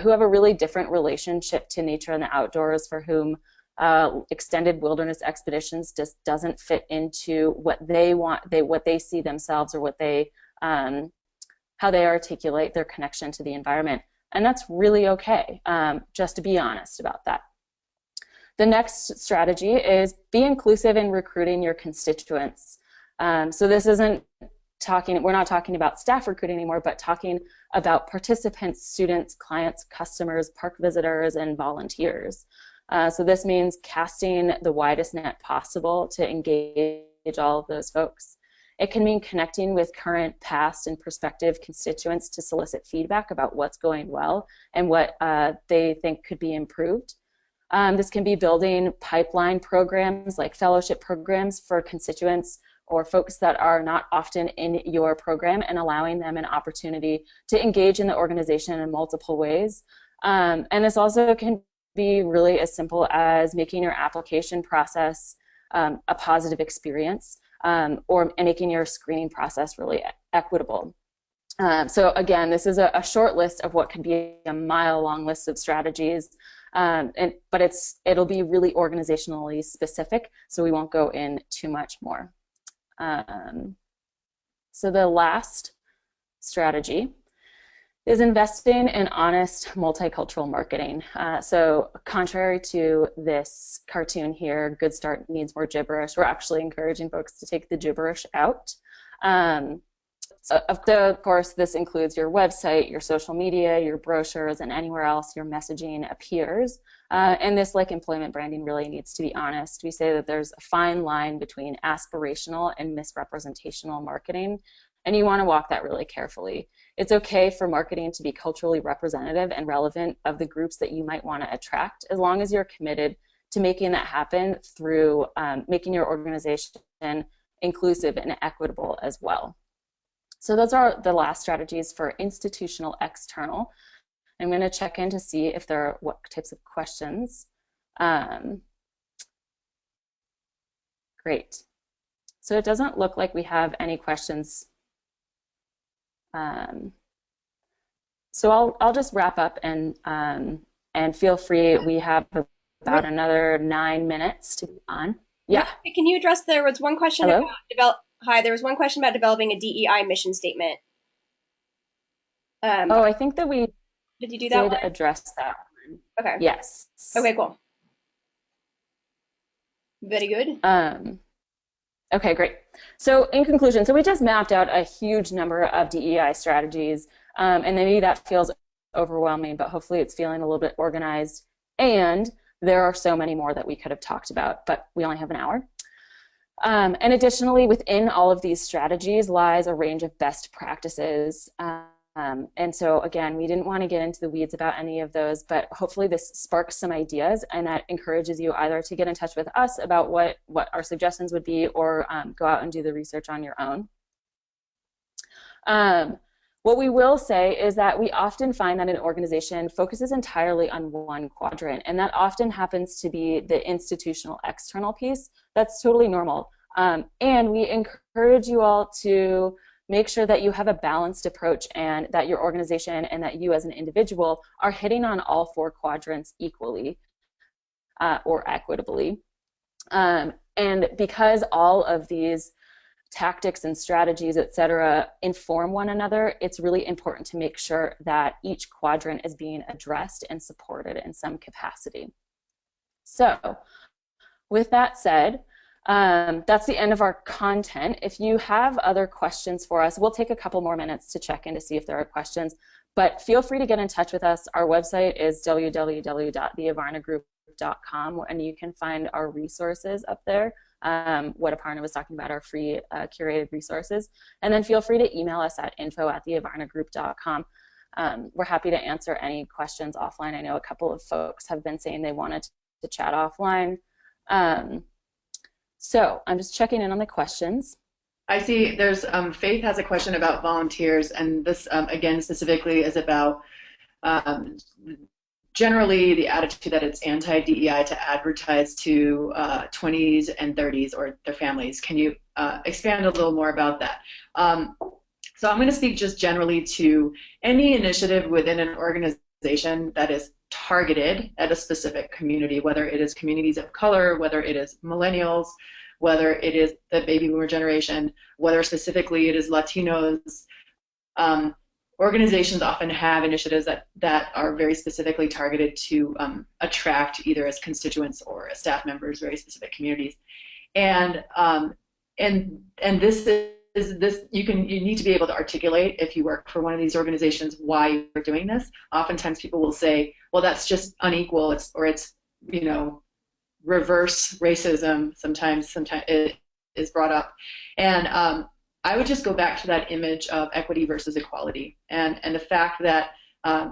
who have a really different relationship to nature and the outdoors, for whom extended wilderness expeditions just doesn't fit into what they want, what they see themselves, or what they, how they articulate their connection to the environment. And that's really okay, just to be honest about that. The next strategy is be inclusive in recruiting your constituents. So this isn't we're not talking about staff recruiting anymore, but talking about participants, students, clients, customers, park visitors, and volunteers. So this means casting the widest net possible to engage all of those folks. It can mean connecting with current, past, and prospective constituents to solicit feedback about what's going well and what they think could be improved. This can be building pipeline programs like fellowship programs for constituents or folks that are not often in your program, and allowing them an opportunity to engage in the organization in multiple ways. And this also can be really as simple as making your application process a positive experience, or making your screening process really equitable. So again, this is a short list of what could be a mile-long list of strategies, but it'll be really organizationally specific, so we won't go in too much more. So the last strategy is investing in honest multicultural marketing. So contrary to this cartoon here, good start needs more gibberish, we're actually encouraging folks to take the gibberish out. Of course, this includes your website, your social media, your brochures, and anywhere else your messaging appears. And this, like employment branding, really needs to be honest. We say that there's a fine line between aspirational and misrepresentational marketing, and you want to walk that really carefully. It's okay for marketing to be culturally representative and relevant of the groups that you might want to attract, as long as you're committed to making that happen through making your organization inclusive and equitable as well. So those are the last strategies for institutional external. I'm going to check in to see if there are what types of questions. Great. So it doesn't look like we have any questions. So I'll just wrap up and feel free. We have about another 9 minutes to be on. Yeah. Can you address, there was one question Hello? about there was one question about developing a DEI mission statement. I think that we did you do that one? Address that one. Okay. Yes. Okay, cool. Very good. Okay, great. So in conclusion, so we just mapped out a huge number of DEI strategies, and maybe that feels overwhelming, but hopefully it's feeling a little bit organized. And there are so many more that we could have talked about, but we only have an hour. And additionally, within all of these strategies lies a range of best practices. And so again, we didn't want to get into the weeds about any of those, but hopefully this sparks some ideas, and that encourages you either to get in touch with us about what our suggestions would be, or go out and do the research on your own. What we will say is that we often find that an organization focuses entirely on one quadrant, and that often happens to be the institutional external piece. That's totally normal. And we encourage you all to make sure that you have a balanced approach, and that your organization and that you as an individual are hitting on all 4 quadrants equally or equitably. And because all of these tactics and strategies, et cetera, inform one another, it's really important to make sure that each quadrant is being addressed and supported in some capacity. So with that said, that's the end of our content. If you have other questions for us, we'll take a couple more minutes to check in to see if there are questions, but feel free to get in touch with us. Our website is www.theavarnagroup.com, and you can find our resources up there. What Aparna was talking about, our free curated resources. And then feel free to email us at info@theavarnagroup.com. We're happy to answer any questions offline. I know a couple of folks have been saying they wanted to chat offline. So I'm just checking in on the questions. I see there's Faith has a question about volunteers, and this again specifically is about generally the attitude that it's anti-DEI to advertise to 20s and 30s or their families. Can you expand a little more about that? So I'm going to speak just generally to any initiative within an organization that is targeted at a specific community, whether it is communities of color, whether it is millennials, whether it is the baby boomer generation, whether specifically it is Latinos. Organizations often have initiatives that are very specifically targeted to attract either as constituents or as staff members very specific communities, and this you need to be able to articulate if you work for one of these organizations why you're doing this. Oftentimes people will say, well, that's just unequal, it's reverse racism. Sometimes it is brought up, and I would just go back to that image of equity versus equality, and the fact that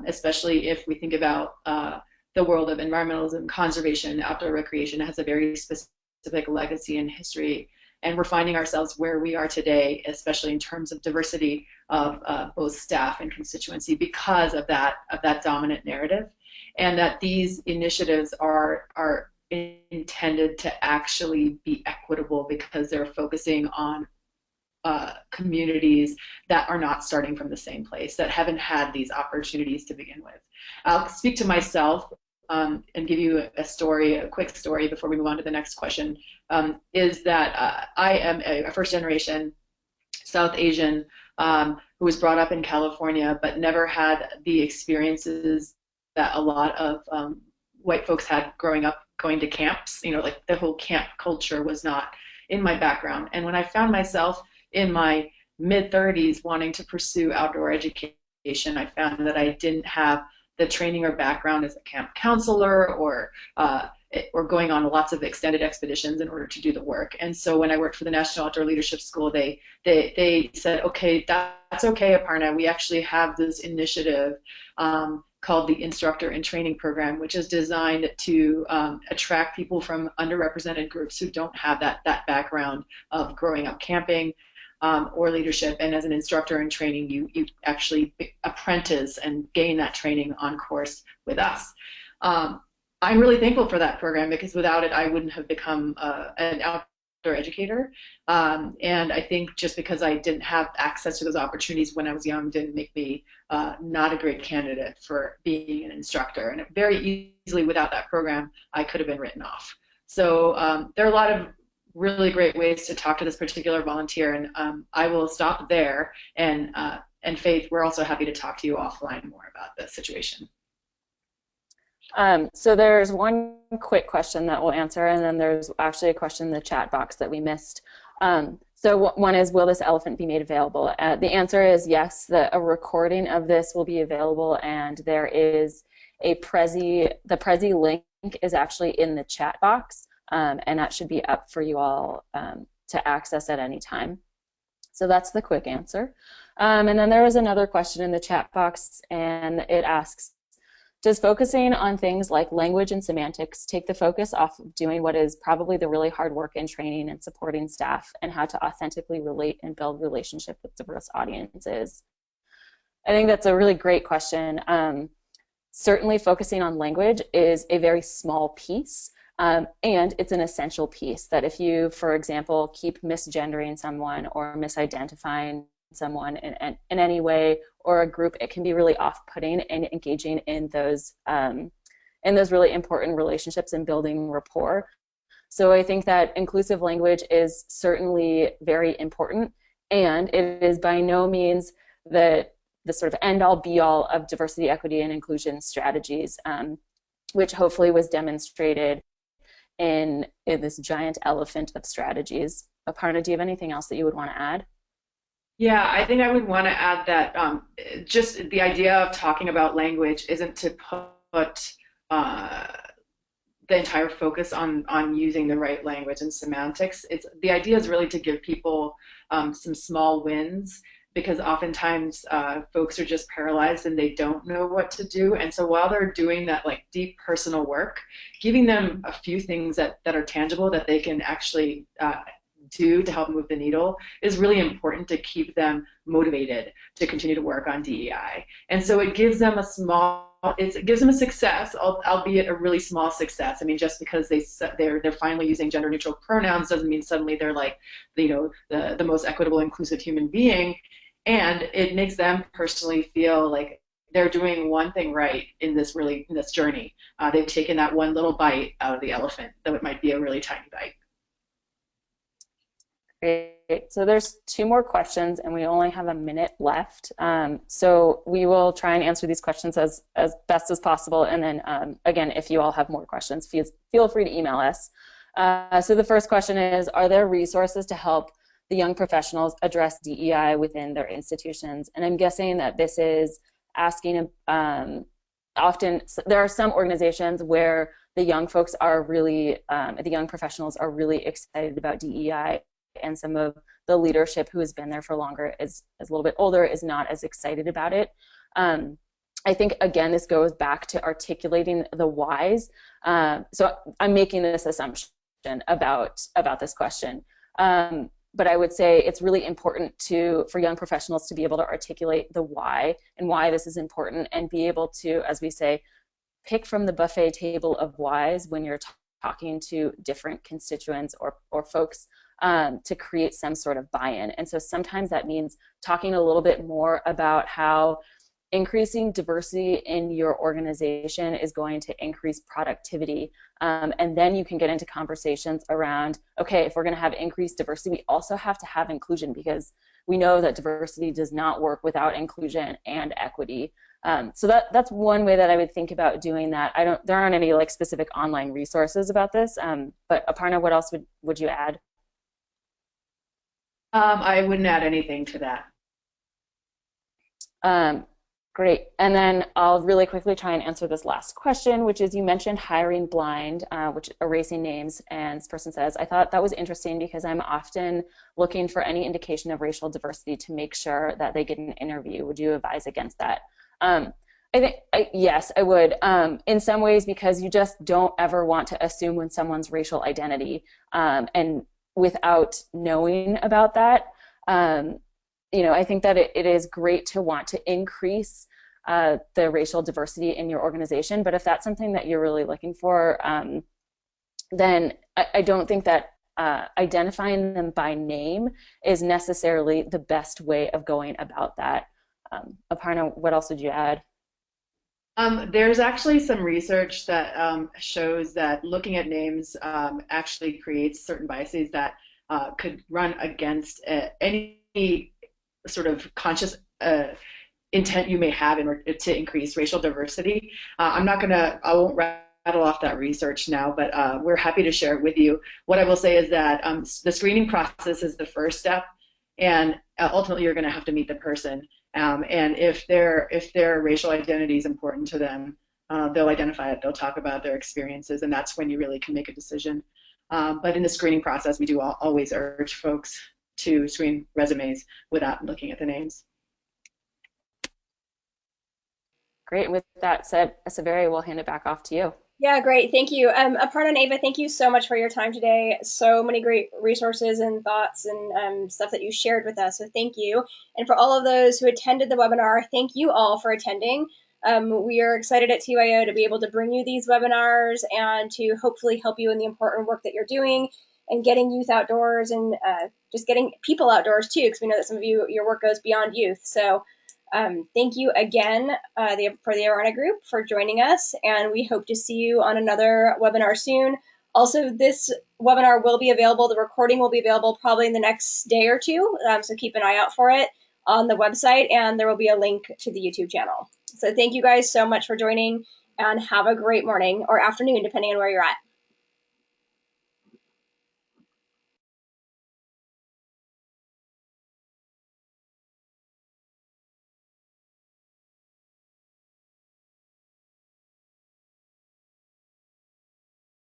especially if we think about the world of environmentalism, conservation, outdoor recreation has a very specific legacy and history, and we're finding ourselves where we are today, especially in terms of diversity of both staff and constituency, because of that dominant narrative, and that these initiatives are intended to actually be equitable because they're focusing on communities that are not starting from the same place, that haven't had these opportunities to begin with. I'll speak to myself and give you a story, a quick story before we move on to the next question, is that I am a first generation South Asian who was brought up in California but never had the experiences that a lot of white folks had growing up going to camps. You know, like the whole camp culture was not in my background. And when I found myself in my mid-30s wanting to pursue outdoor education, I found that I didn't have the training or background as a camp counselor or going on lots of extended expeditions in order to do the work. And so when I worked for the National Outdoor Leadership School, they said, okay, that's okay, Aparna. We actually have this initiative called the Instructor in Training Program, which is designed to attract people from underrepresented groups who don't have that background of growing up camping or leadership. And as an instructor in training, you actually apprentice and gain that training on course with us. I'm really thankful for that program because without it, I wouldn't have become an outdoor educator. And I think just because I didn't have access to those opportunities when I was young didn't make me not a great candidate for being an instructor. And very easily without that program, I could have been written off. So there are a lot of really great ways to talk to this particular volunteer, and I will stop there. And Faith, we're also happy to talk to you offline more about the situation. So there's one quick question that we'll answer, and then there's actually a question in the chat box that we missed. So one is, will this elephant be made available? The answer is yes. A recording of this will be available, and there is a the Prezi link is actually in the chat box, and that should be up for you all to access at any time. So that's the quick answer. And then there was another question in the chat box, and it asks, does focusing on things like language and semantics take the focus off of doing what is probably the really hard work in training and supporting staff and how to authentically relate and build relationship with diverse audiences? I think that's a really great question. Certainly focusing on language is a very small piece, and it's an essential piece that if you, for example, keep misgendering someone or misidentifying someone in any way or a group, it can be really off-putting and engaging in those really important relationships and building rapport. So I think that inclusive language is certainly very important, and it is by no means the sort of end-all be-all of diversity, equity, and inclusion strategies, which hopefully was demonstrated in this giant elephant of strategies. Aparna, do you have anything else that you would want to add? Yeah, I think I would want to add that just the idea of talking about language isn't to put the entire focus on using the right language and semantics. The idea is really to give people some small wins, because oftentimes folks are just paralyzed and they don't know what to do. And so while they're doing that like deep personal work, giving them a few things that are tangible that they can actually do to help move the needle is really important to keep them motivated to continue to work on DEI. And so it gives them it gives them a success, albeit a really small success. I mean, just because they're finally using gender neutral pronouns doesn't mean suddenly they're like, you know, the most equitable, inclusive human being. And it makes them personally feel like they're doing one thing right in this journey. They've taken that one little bite out of the elephant, though it might be a really tiny bite. Great. So there's two more questions, and we only have a minute left. So we will try and answer these questions as best as possible. And then, again, if you all have more questions, feel free to email us. So the first question is, are there resources to help the young professionals address DEI within their institutions? And I'm guessing that this is asking, often there are some organizations where the young folks are really, the young professionals are really excited about DEI, and some of the leadership who has been there for longer is a little bit older, is not as excited about it. I think, again, this goes back to articulating the whys. So I'm making this assumption about this question. But I would say it's really important for young professionals to be able to articulate the why and why this is important, and be able to, as we say, pick from the buffet table of whys when you're talking to different constituents or folks to create some sort of buy-in. And so sometimes that means talking a little bit more about how increasing diversity in your organization is going to increase productivity. And then you can get into conversations around, okay, if we're going to have increased diversity, we also have to have inclusion, because we know that diversity does not work without inclusion and equity. So that's one way that I would think about doing that. There aren't any like specific online resources about this, but Aparna, what else would you add? I wouldn't add anything to that. Great. And then I'll really quickly try and answer this last question, which is, you mentioned hiring blind, which erasing names, and this person says, I thought that was interesting because I'm often looking for any indication of racial diversity to make sure that they get an interview. Would you advise against that? I think, yes, I would. In some ways, because you just don't ever want to assume when someone's racial identity, and without knowing about that, I think that it is great to want to increase the racial diversity in your organization, but if that's something that you're really looking for, then I don't think that identifying them by name is necessarily the best way of going about that. Aparna, what else would you add? There's actually some research that shows that looking at names actually creates certain biases that could run against any sort of conscious intent you may have in order to increase racial diversity. I won't rattle off that research now, but we're happy to share it with you. What I will say is that the screening process is the first step, and ultimately you're going to have to meet the person. And if their racial identity is important to them, they'll identify it, they'll talk about their experiences, and that's when you really can make a decision. But in the screening process, we do always urge folks to screen resumes without looking at the names. Great. And with that said, Saveri, we'll hand it back off to you. Yeah, great. Thank you. Aparna and Ava, thank you so much for your time today. So many great resources and thoughts and stuff that you shared with us. So thank you. And for all of those who attended the webinar, thank you all for attending. We are excited at TYO to be able to bring you these webinars and to hopefully help you in the important work that you're doing and getting youth outdoors and just getting people outdoors too, because we know that some of you, your work goes beyond youth. So thank you again for the Avarna Group for joining us, and we hope to see you on another webinar soon. Also, this webinar will be available, the recording will be available probably in the next day or two, so keep an eye out for it on the website, and there will be a link to the YouTube channel. So thank you guys so much for joining, and have a great morning or afternoon, depending on where you're at.